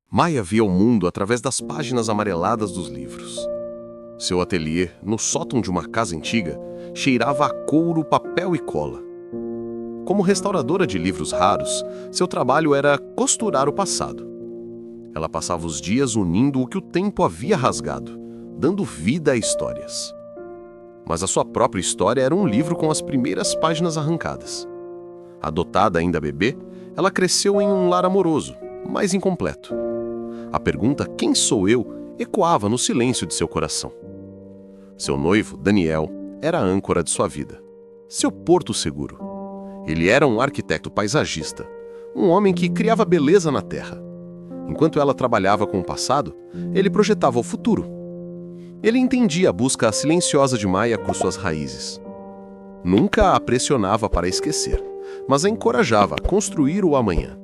Maia via o mundo através das páginas amareladas dos livros. Seu ateliê, no sótão de uma casa antiga, cheirava a couro, papel e cola. Como restauradora de livros raros, seu trabalho era costurar o passado. Ela passava os dias unindo o que o tempo havia rasgado, dando vida a histórias. Mas a sua própria história era um livro com as primeiras páginas arrancadas. Adotada ainda bebê, ela cresceu em um lar amoroso, mas incompleto. A pergunta "quem sou eu?" ecoava no silêncio de seu coração. Seu noivo, Daniel, era a âncora de sua vida, seu porto seguro. Ele era um arquiteto paisagista, um homem que criava beleza na terra. Enquanto ela trabalhava com o passado, ele projetava o futuro. Ele entendia a busca silenciosa de Maia por suas raízes. Nunca a pressionava para esquecer, mas a encorajava a construir o amanhã.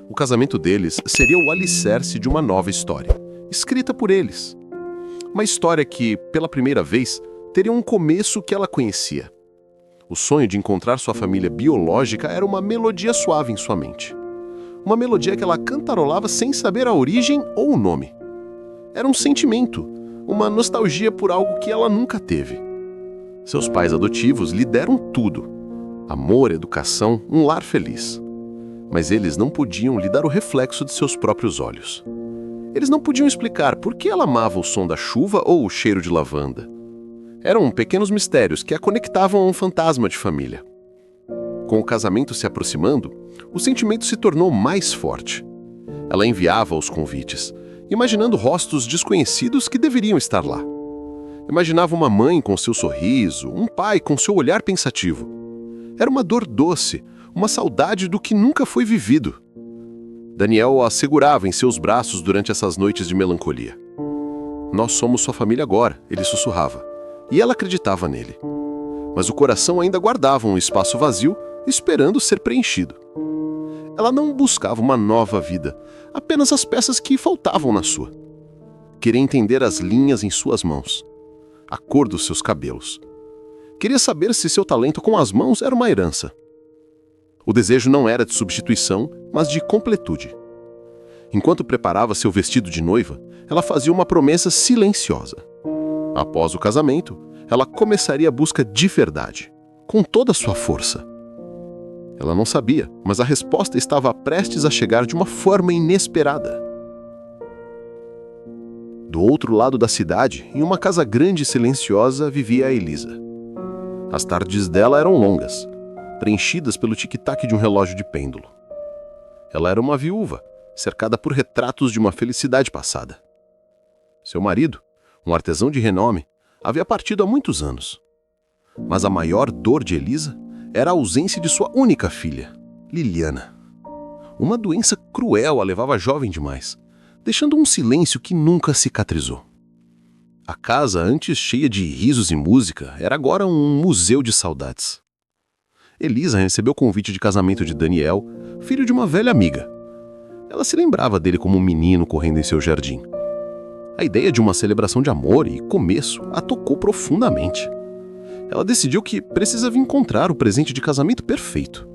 O casamento deles seria o alicerce de uma nova história, escrita por eles. Uma história que, pela primeira vez, teria um começo que ela conhecia. O sonho de encontrar sua família biológica era uma melodia suave em sua mente. Uma melodia que ela cantarolava sem saber a origem ou o nome. Era um sentimento, uma nostalgia por algo que ela nunca teve. Seus pais adotivos lhe deram tudo: amor, educação, um lar feliz. Mas eles não podiam lhe dar o reflexo de seus próprios olhos. Eles não podiam explicar por que ela amava o som da chuva ou o cheiro de lavanda. Eram pequenos mistérios que a conectavam a um fantasma de família. Com o casamento se aproximando, o sentimento se tornou mais forte. Ela enviava os convites, imaginando rostos desconhecidos que deveriam estar lá. Imaginava uma mãe com seu sorriso, um pai com seu olhar pensativo. Era uma dor doce, uma saudade do que nunca foi vivido. Daniel a segurava em seus braços durante essas noites de melancolia. "Nós somos sua família agora", ele sussurrava, e ela acreditava nele. Mas o coração ainda guardava um espaço vazio, esperando ser preenchido. Ela não buscava uma nova vida, apenas as peças que faltavam na sua. Queria entender as linhas em suas mãos, a cor dos seus cabelos. Queria saber se seu talento com as mãos era uma herança. O desejo não era de substituição, mas de completude. Enquanto preparava seu vestido de noiva, ela fazia uma promessa silenciosa. Após o casamento, ela começaria a busca de verdade, com toda a sua força. Ela não sabia, mas a resposta estava prestes a chegar de uma forma inesperada. Do outro lado da cidade, em uma casa grande e silenciosa, vivia a Elisa. As tardes dela eram longas, preenchidas pelo tic-tac de um relógio de pêndulo. Ela era uma viúva, cercada por retratos de uma felicidade passada. Seu marido, um artesão de renome, havia partido há muitos anos. Mas a maior dor de Elisa era a ausência de sua única filha, Liliana. Uma doença cruel a levava jovem demais, deixando um silêncio que nunca cicatrizou. A casa, antes cheia de risos e música, era agora um museu de saudades. Elisa recebeu o convite de casamento de Daniel, filho de uma velha amiga. Ela se lembrava dele como um menino correndo em seu jardim. A ideia de uma celebração de amor e começo a tocou profundamente. Ela decidiu que precisava encontrar o presente de casamento perfeito.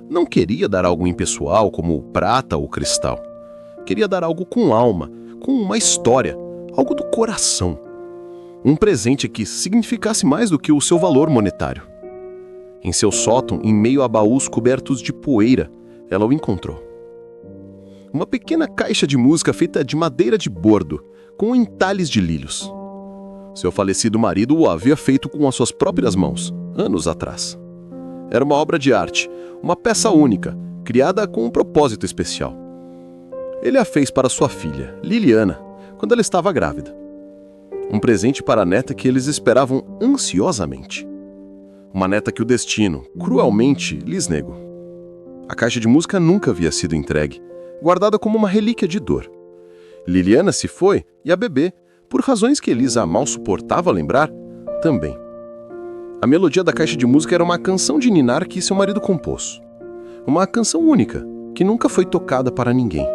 Não queria dar algo impessoal como prata ou cristal. Queria dar algo com alma, com uma história, algo do coração. Um presente que significasse mais do que o seu valor monetário. Em seu sótão, em meio a baús cobertos de poeira, ela o encontrou. Uma pequena caixa de música feita de madeira de bordo, com entalhes de lírios. Seu falecido marido o havia feito com as suas próprias mãos, anos atrás. Era uma obra de arte, uma peça única, criada com um propósito especial. Ele a fez para sua filha, Liliana, quando ela estava grávida. Um presente para a neta que eles esperavam ansiosamente. Uma neta que o destino, cruelmente, lhes negou. A caixa de música nunca havia sido entregue, guardada como uma relíquia de dor. Liliana se foi e a bebê, por razões que Elisa mal suportava lembrar, também. A melodia da caixa de música era uma canção de ninar que seu marido compôs. Uma canção única, que nunca foi tocada para ninguém.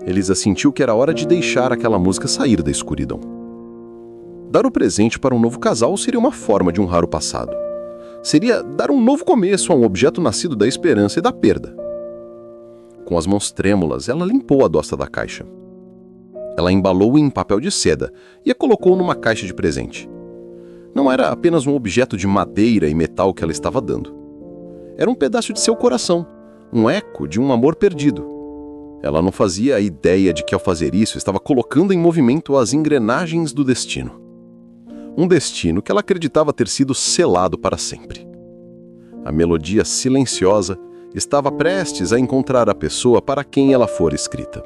Elisa sentiu que era hora de deixar aquela música sair da escuridão. Dar o presente para um novo casal seria uma forma de honrar o passado. Seria dar um novo começo a um objeto nascido da esperança e da perda. Com as mãos trêmulas, ela limpou a adoça da caixa. Ela embalou em papel de seda e a colocou numa caixa de presente. Não era apenas um objeto de madeira e metal que ela estava dando. Era um pedaço de seu coração, um eco de um amor perdido. Ela não fazia ideia de que, ao fazer isso, estava colocando em movimento as engrenagens do destino. Um destino que ela acreditava ter sido selado para sempre. A melodia silenciosa estava prestes a encontrar a pessoa para quem ela fora escrita.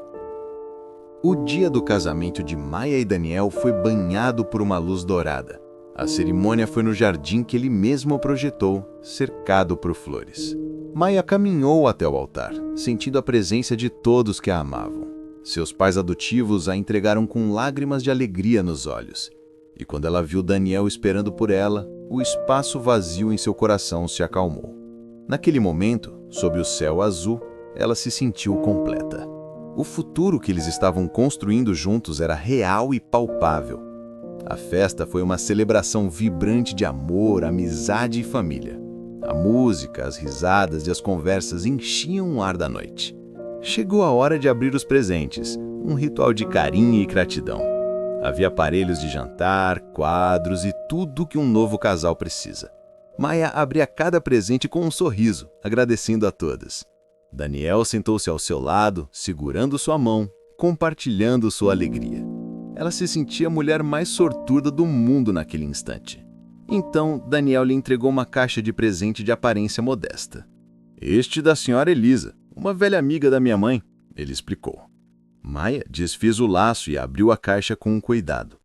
O dia do casamento de Maia e Daniel foi banhado por uma luz dourada. A cerimônia foi no jardim que ele mesmo projetou, cercado por flores. Maia caminhou até o altar, sentindo a presença de todos que a amavam. Seus pais adotivos a entregaram com lágrimas de alegria nos olhos. E quando ela viu Daniel esperando por ela, o espaço vazio em seu coração se acalmou. Naquele momento, sob o céu azul, ela se sentiu completa. O futuro que eles estavam construindo juntos era real e palpável. A festa foi uma celebração vibrante de amor, amizade e família. A música, as risadas e as conversas enchiam o ar da noite. Chegou a hora de abrir os presentes, um ritual de carinho e gratidão. Havia aparelhos de jantar, quadros e tudo que um novo casal precisa. Maia abria cada presente com um sorriso, agradecendo a todas. Daniel sentou-se ao seu lado, segurando sua mão, compartilhando sua alegria. Ela se sentia a mulher mais sortuda do mundo naquele instante. Então, Daniel lhe entregou uma caixa de presente de aparência modesta. "Este da senhora Elisa, uma velha amiga da minha mãe", ele explicou. Maia desfez o laço e abriu a caixa com cuidado.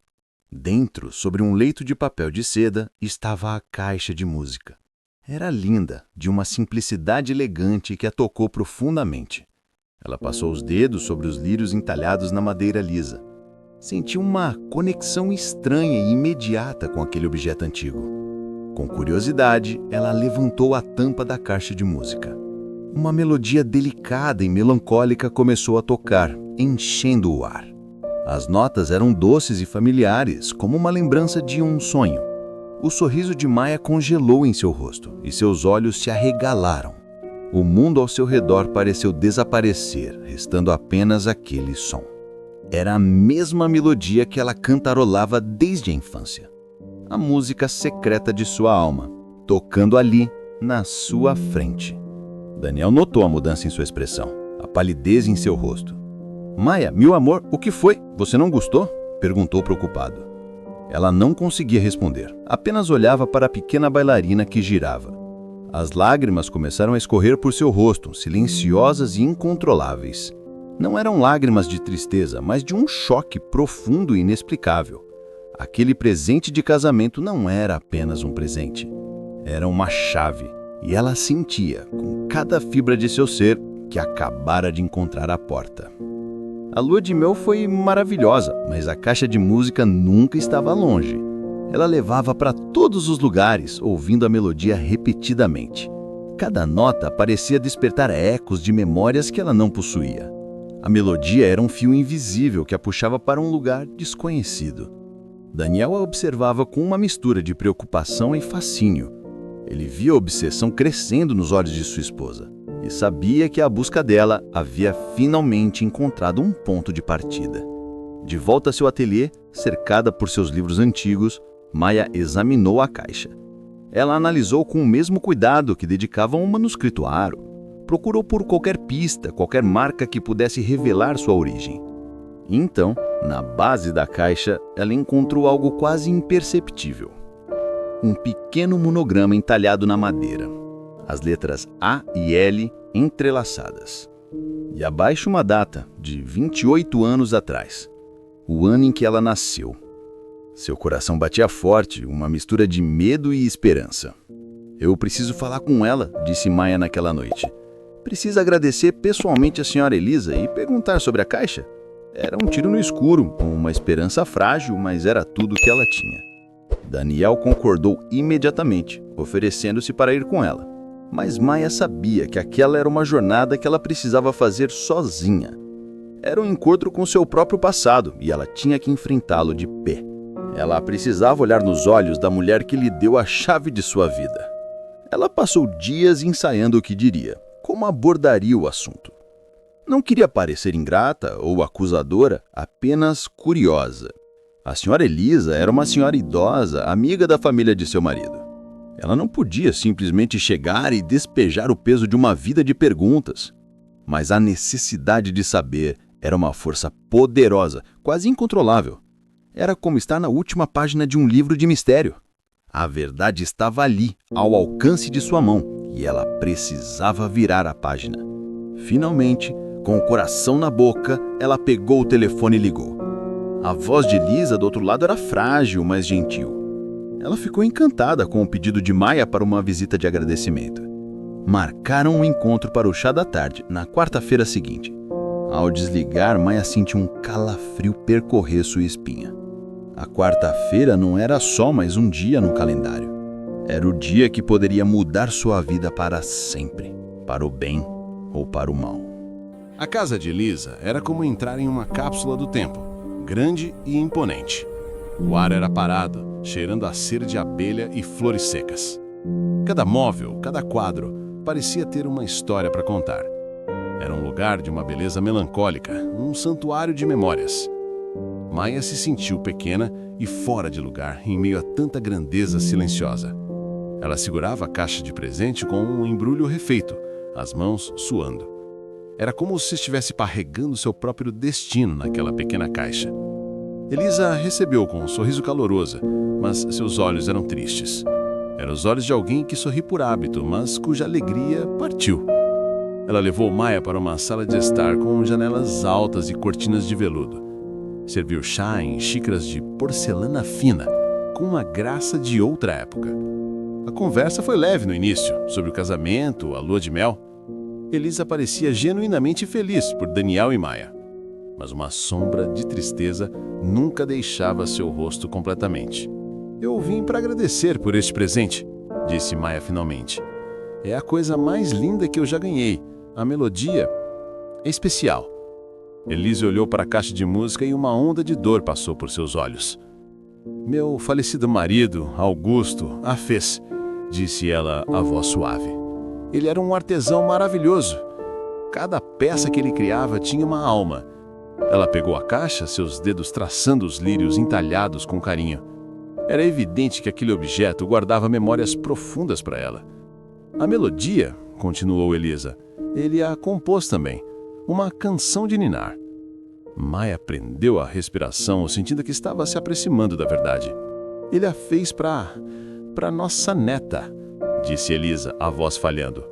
Dentro, sobre um leito de papel de seda, estava a caixa de música. Era linda, de uma simplicidade elegante que a tocou profundamente. Ela passou os dedos sobre os lírios entalhados na madeira lisa. Sentiu uma conexão estranha e imediata com aquele objeto antigo. Com curiosidade, ela levantou a tampa da caixa de música. Uma melodia delicada e melancólica começou a tocar, enchendo o ar. As notas eram doces e familiares, como uma lembrança de um sonho. O sorriso de Maia congelou em seu rosto e seus olhos se arregalaram. O mundo ao seu redor pareceu desaparecer, restando apenas aquele som. Era a mesma melodia que ela cantarolava desde a infância. A música secreta de sua alma, tocando ali, na sua frente. Daniel notou a mudança em sua expressão, a palidez em seu rosto. "Maia, meu amor, o que foi? Você não gostou?" perguntou preocupado. Ela não conseguia responder, apenas olhava para a pequena bailarina que girava. As lágrimas começaram a escorrer por seu rosto, silenciosas e incontroláveis. Não eram lágrimas de tristeza, mas de um choque profundo e inexplicável. Aquele presente de casamento não era apenas um presente. Era uma chave, e ela sentia, com cada fibra de seu ser, que acabara de encontrar a porta. A lua de mel foi maravilhosa, mas a caixa de música nunca estava longe. Ela levava para todos os lugares, ouvindo a melodia repetidamente. Cada nota parecia despertar ecos de memórias que ela não possuía. A melodia era um fio invisível que a puxava para um lugar desconhecido. Daniel a observava com uma mistura de preocupação e fascínio. Ele via a obsessão crescendo nos olhos de sua esposa e sabia que a busca dela havia finalmente encontrado um ponto de partida. De volta a seu ateliê, cercada por seus livros antigos, Maia examinou a caixa. Ela analisou com o mesmo cuidado que dedicava a um manuscrito raro. Procurou por qualquer pista, qualquer marca que pudesse revelar sua origem. Então, na base da caixa, ela encontrou algo quase imperceptível. Um pequeno monograma entalhado na madeira. As letras A e L entrelaçadas. E abaixo uma data, de 28 anos atrás. O ano em que ela nasceu. Seu coração batia forte, uma mistura de medo e esperança. "Eu preciso falar com ela", disse Maia naquela noite. "Precisa agradecer pessoalmente a senhora Elisa e perguntar sobre a caixa?" Era um tiro no escuro, uma esperança frágil, mas era tudo o que ela tinha. Daniel concordou imediatamente, oferecendo-se para ir com ela. Mas Maia sabia que aquela era uma jornada que ela precisava fazer sozinha. Era um encontro com seu próprio passado e ela tinha que enfrentá-lo de pé. Ela precisava olhar nos olhos da mulher que lhe deu a chave de sua vida. Ela passou dias ensaiando o que diria, como abordaria o assunto. Não queria parecer ingrata ou acusadora, apenas curiosa. A senhora Elisa era uma senhora idosa, amiga da família de seu marido. Ela não podia simplesmente chegar e despejar o peso de uma vida de perguntas. Mas a necessidade de saber era uma força poderosa, quase incontrolável. Era como estar na última página de um livro de mistério. A verdade estava ali, ao alcance de sua mão, e ela precisava virar a página. Finalmente, com o coração na boca, ela pegou o telefone e ligou. A voz de Elisa do outro lado era frágil, mas gentil. Ela ficou encantada com o pedido de Maia para uma visita de agradecimento. Marcaram um encontro para o chá da tarde, na quarta-feira seguinte. Ao desligar, Maia sentiu um calafrio percorrer sua espinha. A quarta-feira não era só mais um dia no calendário. Era o dia que poderia mudar sua vida para sempre, para o bem ou para o mal. A casa de Elisa era como entrar em uma cápsula do tempo, grande e imponente. O ar era parado, cheirando a cera de abelha e flores secas. Cada móvel, cada quadro, parecia ter uma história para contar. Era um lugar de uma beleza melancólica, um santuário de memórias. Maia se sentiu pequena e fora de lugar em meio a tanta grandeza silenciosa. Ela segurava a caixa de presente com um embrulho refeito, as mãos suando. Era como se estivesse carregando seu próprio destino naquela pequena caixa. Elisa recebeu com um sorriso caloroso, mas seus olhos eram tristes. Eram os olhos de alguém que sorri por hábito, mas cuja alegria partiu. Ela levou Maia para uma sala de estar com janelas altas e cortinas de veludo. Serviu chá em xícaras de porcelana fina, com uma graça de outra época. A conversa foi leve no início, sobre o casamento, a lua de mel. Elisa parecia genuinamente feliz por Daniel e Maia. Mas uma sombra de tristeza nunca deixava seu rosto completamente. Eu vim para agradecer por este presente, disse Maia finalmente. É a coisa mais linda que eu já ganhei. A melodia é especial. Elise olhou para a caixa de música e uma onda de dor passou por seus olhos. Meu falecido marido, Augusto, a fez, disse ela a voz suave. Ele era um artesão maravilhoso. Cada peça que ele criava tinha uma alma. Ela pegou a caixa, seus dedos traçando os lírios entalhados com carinho. Era evidente que aquele objeto guardava memórias profundas para ela. A melodia, continuou Elisa, ele a compôs também. Uma canção de ninar. Maia prendeu a respiração, sentindo que estava se aproximando da verdade. Ele a fez para nossa neta, disse Elisa, a voz falhando.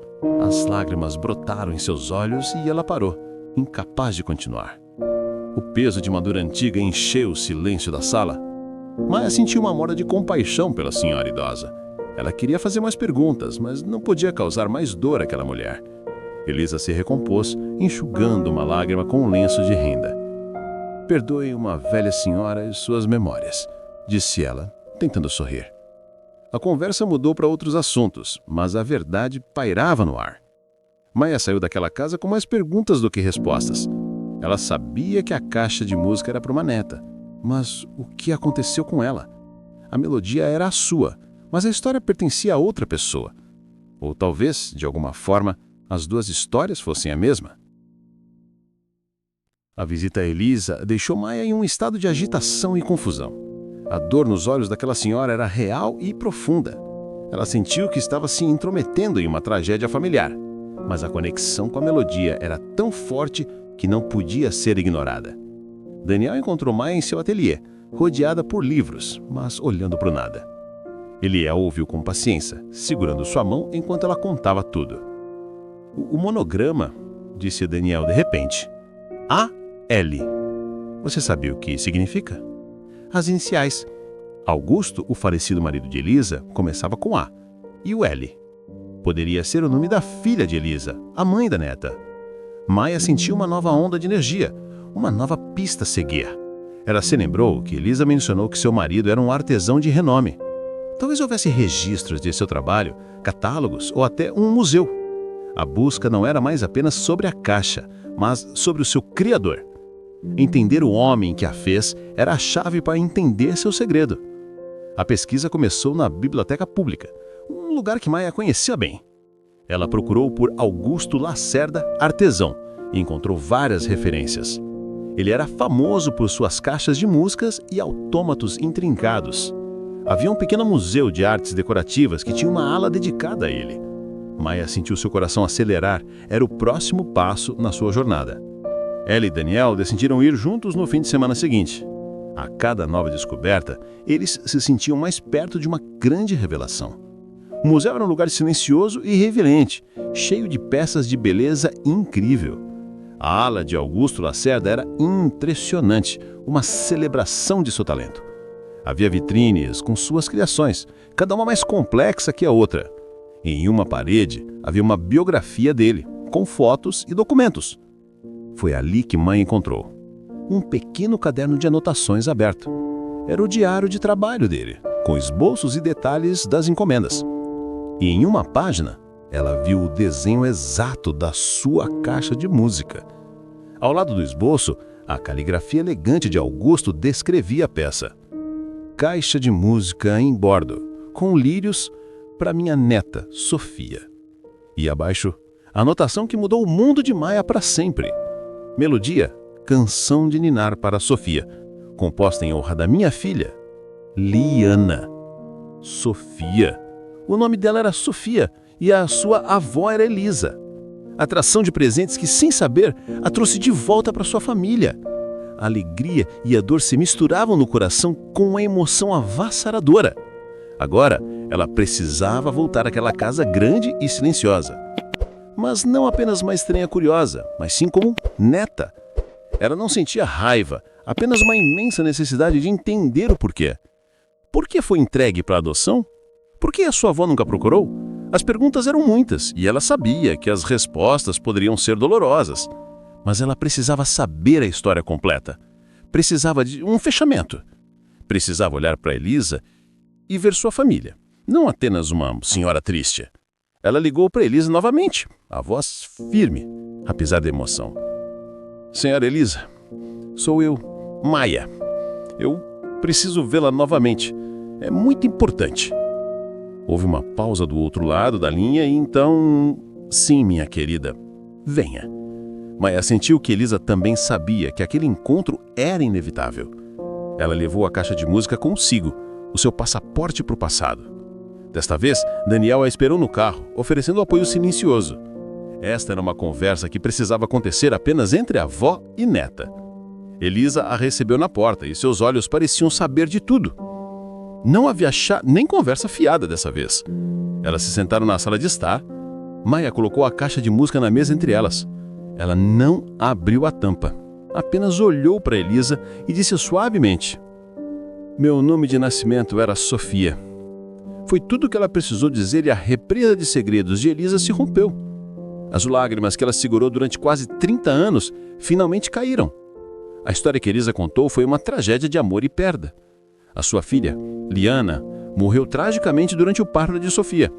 As lágrimas brotaram em seus olhos e ela parou, incapaz de continuar. O peso de uma dor antiga encheu o silêncio da sala. Maia sentiu uma morda de compaixão pela senhora idosa. Ela queria fazer mais perguntas, mas não podia causar mais dor àquela mulher. Elisa se recompôs, enxugando uma lágrima com um lenço de renda. Perdoe uma velha senhora e suas memórias, disse ela, tentando sorrir. A conversa mudou para outros assuntos, mas a verdade pairava no ar. Maia saiu daquela casa com mais perguntas do que respostas. Ela sabia que a caixa de música era para uma neta, mas o que aconteceu com ela? A melodia era a sua, mas a história pertencia a outra pessoa. Ou talvez, de alguma forma, as duas histórias fossem a mesma. A visita a Elisa deixou Maia em um estado de agitação e confusão. A dor nos olhos daquela senhora era real e profunda. Ela sentiu que estava se intrometendo em uma tragédia familiar, mas a conexão com a melodia era tão forte que não podia ser ignorada. Daniel encontrou Maia em seu ateliê, rodeada por livros, mas olhando para o nada. Ele a ouviu com paciência, segurando sua mão enquanto ela contava tudo. O monograma, disse Daniel de repente. A.L. Você sabia o que significa? As iniciais. Augusto, o falecido marido de Elisa, começava com A. E o L. Poderia ser o nome da filha de Elisa, a mãe da neta. Maia sentiu uma nova onda de energia, uma nova pista a seguir. Ela se lembrou que Elisa mencionou que seu marido era um artesão de renome. Talvez houvesse registros de seu trabalho, catálogos ou até um museu. A busca não era mais apenas sobre a caixa, mas sobre o seu criador. Entender o homem que a fez era a chave para entender seu segredo. A pesquisa começou na Biblioteca Pública, um lugar que Maia conhecia bem. Ela procurou por Augusto Lacerda, artesão, e encontrou várias referências. Ele era famoso por suas caixas de músicas e autômatos intrincados. Havia um pequeno museu de artes decorativas que tinha uma ala dedicada a ele. Maya sentiu seu coração acelerar. Era o próximo passo na sua jornada. Ela e Daniel decidiram ir juntos no fim de semana seguinte. A cada nova descoberta, eles se sentiam mais perto de uma grande revelação. O museu era um lugar silencioso e reverente, cheio de peças de beleza incrível. A ala de Augusto Lacerda era impressionante, uma celebração de seu talento. Havia vitrines com suas criações, cada uma mais complexa que a outra. Em uma parede havia uma biografia dele, com fotos e documentos. Foi ali que mãe encontrou um pequeno caderno de anotações aberto. Era o diário de trabalho dele, com esboços e detalhes das encomendas. E em uma página, ela viu o desenho exato da sua caixa de música. Ao lado do esboço, a caligrafia elegante de Augusto descrevia a peça. Caixa de música em bordo, com lírios para minha neta, Sofia. E abaixo, a anotação que mudou o mundo de Maya para sempre. Melodia, canção de ninar para Sofia, composta em honra da minha filha, Liana. Sofia. O nome dela era Sofia e a sua avó era Elisa. Atração de presentes que, sem saber, a trouxe de volta para sua família. A alegria e a dor se misturavam no coração com uma emoção avassaladora. Agora, ela precisava voltar àquela casa grande e silenciosa. Mas não apenas uma estranha curiosa, mas sim como neta. Ela não sentia raiva, apenas uma imensa necessidade de entender o porquê. Por que foi entregue para adoção? Por que a sua avó nunca procurou? As perguntas eram muitas e ela sabia que as respostas poderiam ser dolorosas. Mas ela precisava saber a história completa. Precisava de um fechamento. Precisava olhar para Elisa e ver sua família, não apenas uma senhora triste. Ela ligou para Elisa novamente, a voz firme, apesar da emoção. Senhora Elisa, sou eu, Maya. Eu preciso vê-la novamente. É muito importante. Houve uma pausa do outro lado da linha e então... Sim, minha querida, venha. Maya sentiu que Elisa também sabia que aquele encontro era inevitável. Ela levou a caixa de música consigo, o seu passaporte para o passado. Desta vez, Daniel a esperou no carro, oferecendo apoio silencioso. Esta era uma conversa que precisava acontecer apenas entre avó e neta. Elisa a recebeu na porta e seus olhos pareciam saber de tudo. Não havia chá nem conversa fiada dessa vez. Elas se sentaram na sala de estar. Maya colocou a caixa de música na mesa entre elas. Ela não abriu a tampa, apenas olhou para Elisa e disse suavemente: meu nome de nascimento era Sofia. Foi tudo o que ela precisou dizer e a represa de segredos de Elisa se rompeu. As lágrimas que ela segurou durante quase 30 anos finalmente caíram. A história que Elisa contou foi uma tragédia de amor e perda. A sua filha, Liana, morreu tragicamente durante o parto de Sofia.